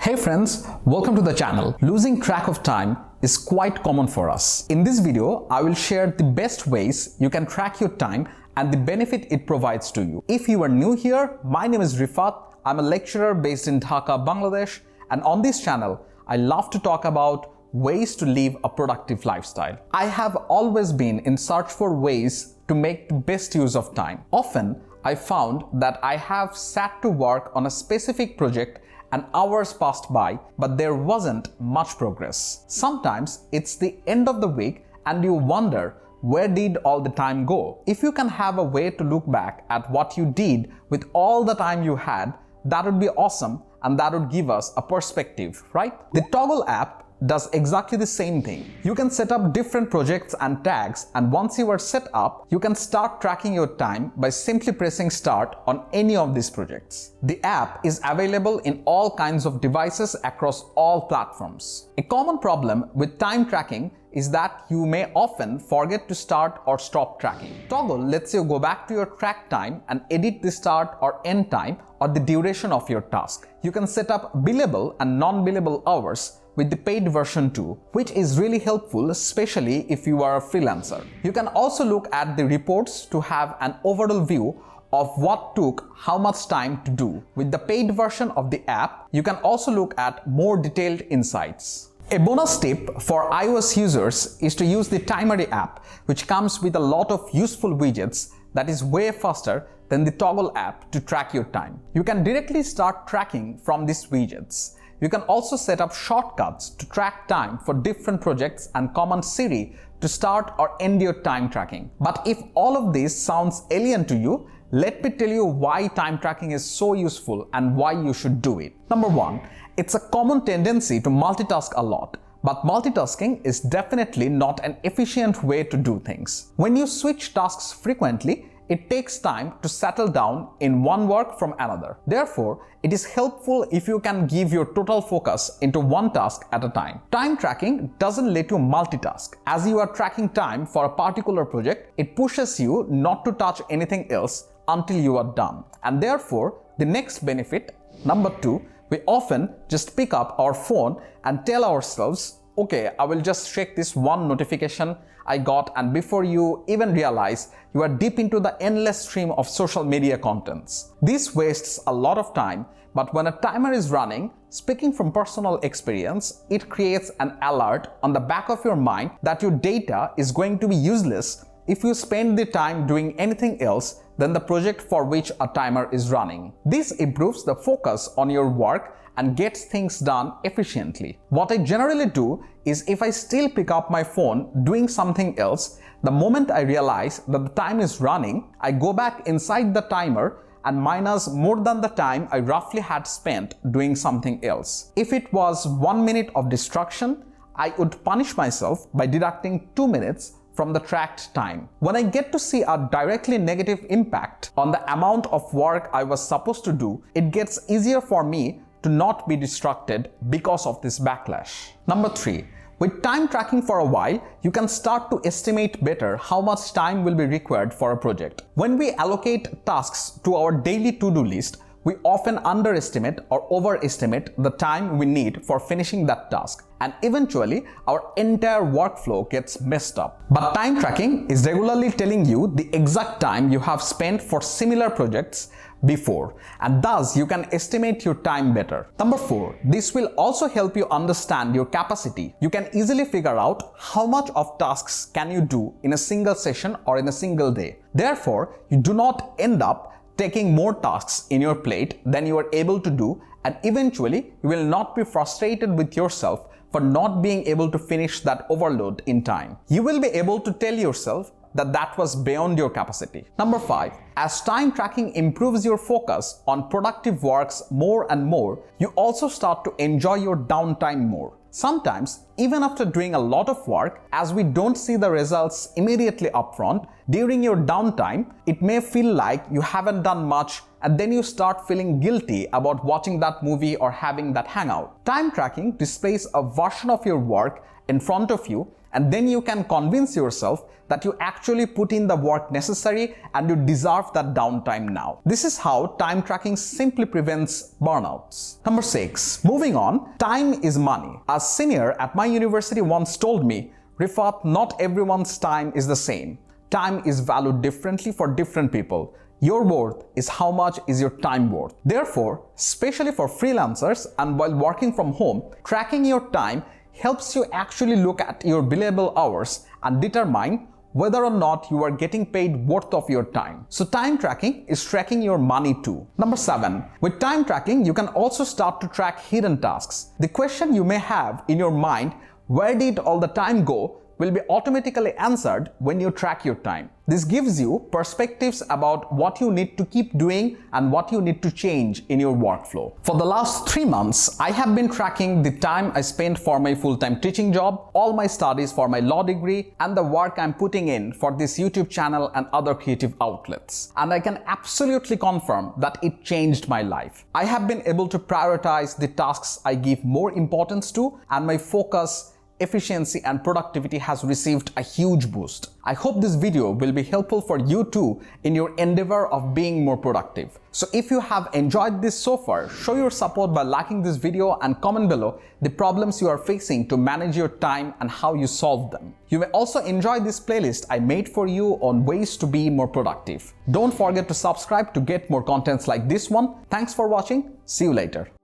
Hey friends, welcome to the channel. Losing track of time is quite common for us. In this video, I will share the best ways you can track your time and the benefit it provides to you. If you are new here, my name is Refat. I'm a lecturer based in Dhaka, Bangladesh, and on this channel, I love to talk about ways to live a productive lifestyle. I have always been in search for ways to make the best use of time. Often, I found that I have sat to work on a specific project and hours passed by, but there wasn't much progress. Sometimes it's the end of the week and you wonder, where did all the time go? If you can have a way to look back at what you did with all the time you had, that would be awesome, and that would give us a perspective, right? The Toggl app does exactly the same thing. You can set up different projects and tags, and once you are set up, you can start tracking your time by simply pressing start on any of these projects. The app is available in all kinds of devices across all platforms. A common problem with time tracking is that you may often forget to start or stop tracking. Toggl lets you go back to your track time and edit the start or end time or the duration of your task. You can set up billable and non-billable hours with the paid version too, which is really helpful, especially if you are a freelancer. You can also look at the reports to have an overall view of what took how much time to do. With the paid version of the app, you can also look at more detailed insights. A bonus tip for iOS users is to use the Timery app, which comes with a lot of useful widgets that is way faster than the Toggl app to track your time. You can directly start tracking from these widgets. You can also set up shortcuts to track time for different projects and command Siri to start or end your time tracking. But if all of this sounds alien to you, let me tell you why time tracking is so useful and why you should do it. Number one, it's a common tendency to multitask a lot. But multitasking is definitely not an efficient way to do things. When you switch tasks frequently, it takes time to settle down in one work from another. Therefore, it is helpful if you can give your total focus into one task at a time. Time tracking doesn't let you multitask. As you are tracking time for a particular project, it pushes you not to touch anything else until you are done. And therefore, the next benefit, number two, we often just pick up our phone and tell ourselves, okay, I will just check this one notification I got, and before you even realize, you are deep into the endless stream of social media contents. This wastes a lot of time, but when a timer is running, speaking from personal experience, it creates an alert on the back of your mind that your data is going to be useless if you spend the time doing anything else than the project for which a timer is running. This improves the focus on your work and gets things done efficiently. What I generally do is, if I still pick up my phone doing something else, the moment I realize that the time is running, I go back inside the timer and minus more than the time I roughly had spent doing something else. If it was 1 minute of distraction, I would punish myself by deducting 2 minutes from the tracked time. When I get to see a directly negative impact on the amount of work I was supposed to do, it gets easier for me to not be distracted because of this backlash. Number three, with time tracking for a while, you can start to estimate better how much time will be required for a project. When we allocate tasks to our daily to-do list, we often underestimate or overestimate the time we need for finishing that task, and eventually our entire workflow gets messed up. But time tracking is regularly telling you the exact time you have spent for similar projects before, and thus you can estimate your time better. Number four, this will also help you understand your capacity. You can easily figure out how much of tasks can you do in a single session or in a single day. Therefore, you do not end up taking more tasks in your plate than you are able to do, and eventually you will not be frustrated with yourself for not being able to finish that overload in time. You will be able to tell yourself that that was beyond your capacity. Number five, as time tracking improves your focus on productive works more and more, you also start to enjoy your downtime more. Sometimes even after doing a lot of work, as we don't see the results immediately upfront, during your downtime, it may feel like you haven't done much, and then you start feeling guilty about watching that movie or having that hangout. Time tracking displays a version of your work in front of you, and then you can convince yourself that you actually put in the work necessary and you deserve that downtime now. This is how time tracking simply prevents burnouts. Number 6. Moving on, time is money. A senior at my university once told me, "Refat, not everyone's time is the same. Time is valued differently for different people. Your worth is how much is your time worth." Therefore, especially for freelancers and while working from home, tracking your time helps you actually look at your billable hours and determine whether or not you are getting paid worth of your time. So time tracking is tracking your money too. Number 7. With time tracking, you can also start to track hidden tasks. The question you may have in your mind, where did all the time go, will be automatically answered when you track your time. This gives you perspectives about what you need to keep doing and what you need to change in your workflow. For the last 3 months, I have been tracking the time I spent for my full-time teaching job, all my studies for my law degree, and the work I'm putting in for this YouTube channel and other creative outlets. And I can absolutely confirm that it changed my life. I have been able to prioritize the tasks I give more importance to, and my focus, efficiency and productivity has received a huge boost. I hope this video will be helpful for you too in your endeavor of being more productive. So if you have enjoyed this so far, show your support by liking this video and comment below the problems you are facing to manage your time and how you solve them. You may also enjoy this playlist I made for you on ways to be more productive. Don't forget to subscribe to get more contents like this one. Thanks for watching. See you later.